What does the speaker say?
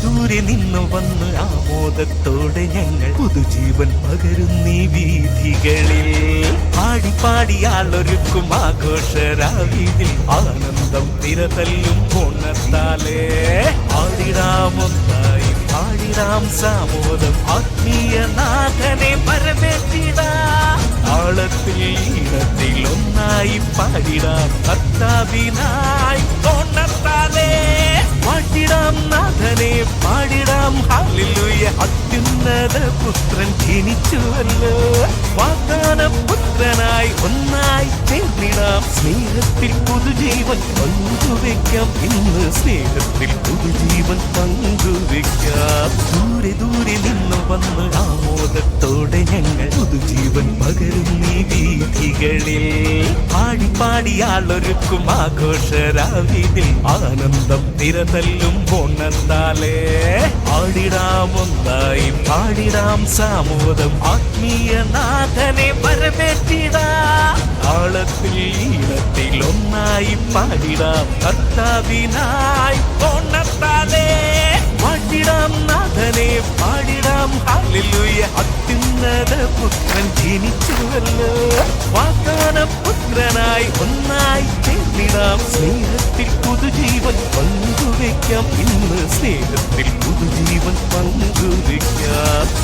ദൂരെ നിന്നു വന്ന് ആമോദത്തോടെ ഞങ്ങൾ പുതുജീവൻ പകരുന്നീ വീഥികളിൽ. പാടി പാടിയാളൊരുക്കും ആഘോഷരാവിതിൽ ആനന്ദം തിരതല്ലും ഓണത്താലേ. ആടിടാമൊന്നായി പാടിടാം സാമോദം ആത്മീയനാഥനെ പരമേറ്റിടാം. ആളത്തിൽ ഈണത്തിൽ ഒന്നായി പാടിടാം കർത്താവിനായി ഓണത്താലേ. പാടിടാം നാഥനെ പാടിടാം ഹല്ലേലൂയ. അത്യുന്നത പുത്രൻ ജനിച്ചുവല്ലോ. വാഗ്ദാന പുത്രനായി ഒന്നായി ചേർന്നിടാം. സ്നേഹത്തിൽ പുതുജീവൻ പങ്കുവെക്കാം. ഇന്ന് സ്നേഹത്തിൽ പുതുജീവൻ പങ്കുവെക്കാം. ദൂരെ ദൂരെ നിന്ന് വന്ന് ആമോദത്തോടെ ഞങ്ങൾ പുതുജീവൻ പകരുന്നീ വീഥികളിൽ. പാടി പാടിയാളൊരുക്കും ആഘോഷരാവിതിൽ ആനന്ദം തിരതല്ലും ഓണത്താലേ. ആടിടാമൊന്നായി പാടിടാം സാമോദം ആത്മീയനാഥനെ പരമേറ്റിടാം. ആളത്തിൽ ഈണത്തിൽ ഒന്നായി പാടിടാം കർത്താവിനായി ഓണത്താലേ. പാടിടാം നാഥനെ പാടിടാം ഹല്ലേലൂയ. അത്യുന്നത പുത്രൻ ജനിച്ചുവല്ലോ. വാഗ്ദാന പുത്രനായി ഒന്നായി ചേർന്നിടാം. സ്നേഹത്തിൽ പുതുജീവൻ പങ്കുവെക്കാം. ഇന്ന് സ്നേഹത്തിൽ പുതുജീവൻ പങ്കുവെക്കാം.